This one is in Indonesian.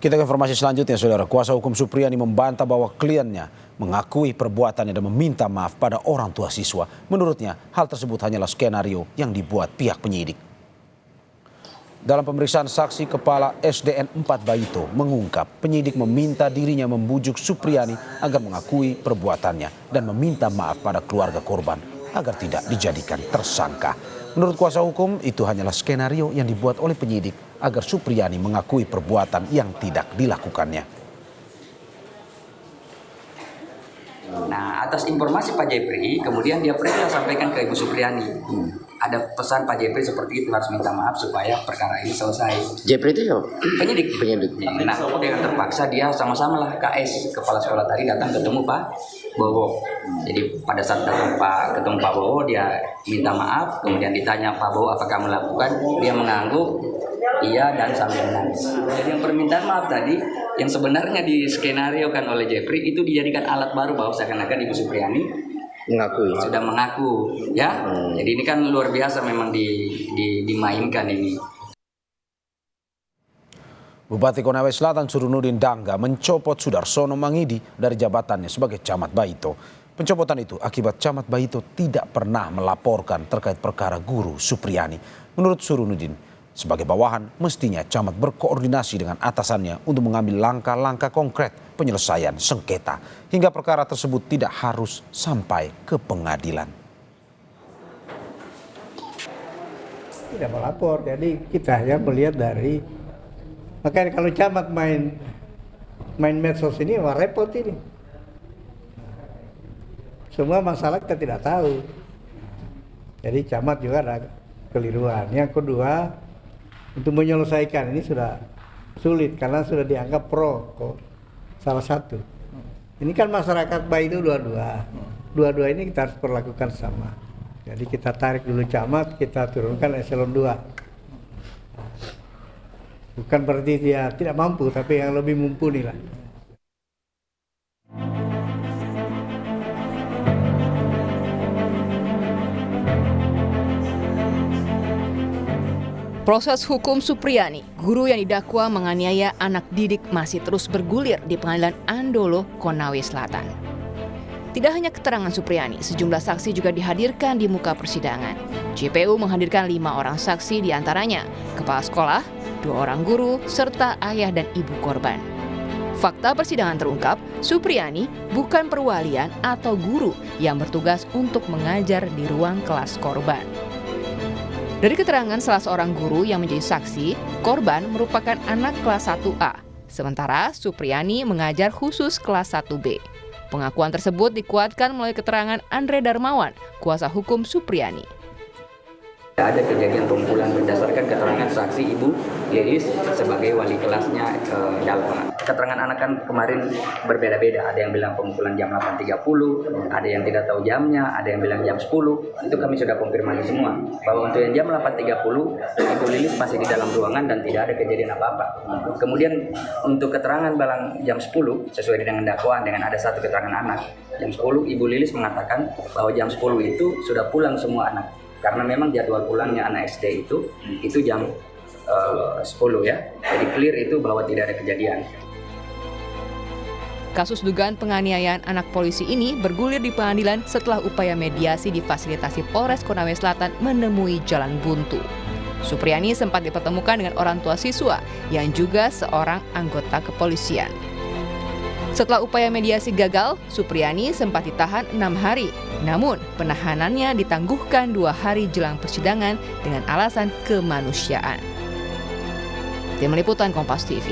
Kita ke informasi selanjutnya, Saudara. Kuasa hukum Supriyani membantah bahwa kliennya mengakui perbuatannya dan meminta maaf pada orang tua siswa. Menurutnya, hal tersebut hanyalah skenario yang dibuat pihak penyidik. Dalam pemeriksaan saksi, Kepala SDN 4 Baito mengungkap penyidik meminta dirinya membujuk Supriyani agar mengakui perbuatannya dan meminta maaf pada keluarga korban agar tidak dijadikan tersangka. Menurut kuasa hukum, itu hanyalah skenario yang dibuat oleh penyidik agar Supriyani mengakui perbuatan yang tidak dilakukannya. Nah, atas informasi Pak Jepri, kemudian dia pernah sampaikan ke Ibu Supriyani. Ada pesan Pak Jepri seperti itu, harus minta maaf supaya perkara ini selesai. Jepri itu siapa? Penyidik. Nah, dengan terpaksa dia sama-sama lah KS, kepala sekolah tadi datang ketemu Pak Bowo. Jadi pada saat datang ketemu Pak Bowo, dia minta maaf, kemudian ditanya Pak Bowo apakah melakukan, dia mengangguk iya dan sambil menangis. Jadi yang permintaan maaf tadi yang sebenarnya diskenariokan oleh Jepri itu dijadikan alat baru bahwa seakan-akan Ibu Supriyani sudah mengaku ya. Jadi ini kan luar biasa memang dimainkan ini. Bupati Konawe Selatan Surunudin Dangga mencopot Sudarsono Mangidi dari jabatannya sebagai Camat Baito. Pencopotan itu akibat Camat Baito tidak pernah melaporkan terkait perkara guru Supriyani. Menurut Surunudin, sebagai bawahan mestinya Camat berkoordinasi dengan atasannya untuk mengambil langkah-langkah konkret penyelesaian sengketa hingga perkara tersebut tidak harus sampai ke pengadilan. Tidak melapor, jadi kita hanya melihat dari, makanya kalau Camat main medsos ini wah repot ini. Semua masalah kita tidak tahu. Jadi Camat juga ada keliruan. Yang kedua, untuk menyelesaikan ini sudah sulit karena sudah dianggap pro salah satu. Ini kan masyarakat baik itu dua-dua ini kita harus perlakukan sama. Jadi kita tarik dulu Camat, kita turunkan eselon 2. Bukan berarti dia tidak mampu, tapi yang lebih mumpuni lah. Proses hukum Supriyani, guru yang didakwa menganiaya anak didik, masih terus bergulir di Pengadilan Andolo, Konawe Selatan. Tidak hanya keterangan Supriyani, sejumlah saksi juga dihadirkan di muka persidangan. JPU menghadirkan 5 orang saksi, diantaranya kepala sekolah, 2 orang guru, serta ayah dan ibu korban. Fakta persidangan terungkap, Supriyani bukan perwalian atau guru yang bertugas untuk mengajar di ruang kelas korban. Dari keterangan salah seorang guru yang menjadi saksi, korban merupakan anak kelas 1A, sementara Supriyani mengajar khusus kelas 1B. Pengakuan tersebut dikuatkan melalui keterangan Andre Darmawan, kuasa hukum Supriyani. Ada kejadian pembunuhan berdasarkan keterangan saksi Ibu Lilis sebagai wali kelasnya Dalma. Keterangan anak kan kemarin berbeda-beda. Ada yang bilang pemukulan jam 8.30, ada yang tidak tahu jamnya, ada yang bilang jam 10. Itu kami sudah konfirmasi semua. Bahwa untuk yang jam 8.30, Ibu Lilis masih di dalam ruangan dan tidak ada kejadian apa-apa. Kemudian untuk keterangan bilang jam 10, sesuai dengan dakwaan dengan ada satu keterangan anak. Jam 10, Ibu Lilis mengatakan bahwa jam 10 itu sudah pulang semua anak. Karena memang jadwal pulangnya anak SD itu jam 10 ya. Jadi clear itu bahwa tidak ada kejadian. Kasus dugaan penganiayaan anak polisi ini bergulir di pengadilan setelah upaya mediasi difasilitasi Polres Konawe Selatan menemui jalan buntu. Supriyani sempat dipertemukan dengan orang tua siswa yang juga seorang anggota kepolisian. Setelah upaya mediasi gagal, Supriyani sempat ditahan 6 hari. Namun, penahanannya ditangguhkan 2 hari jelang persidangan dengan alasan kemanusiaan. Tim Liputan Kompas TV.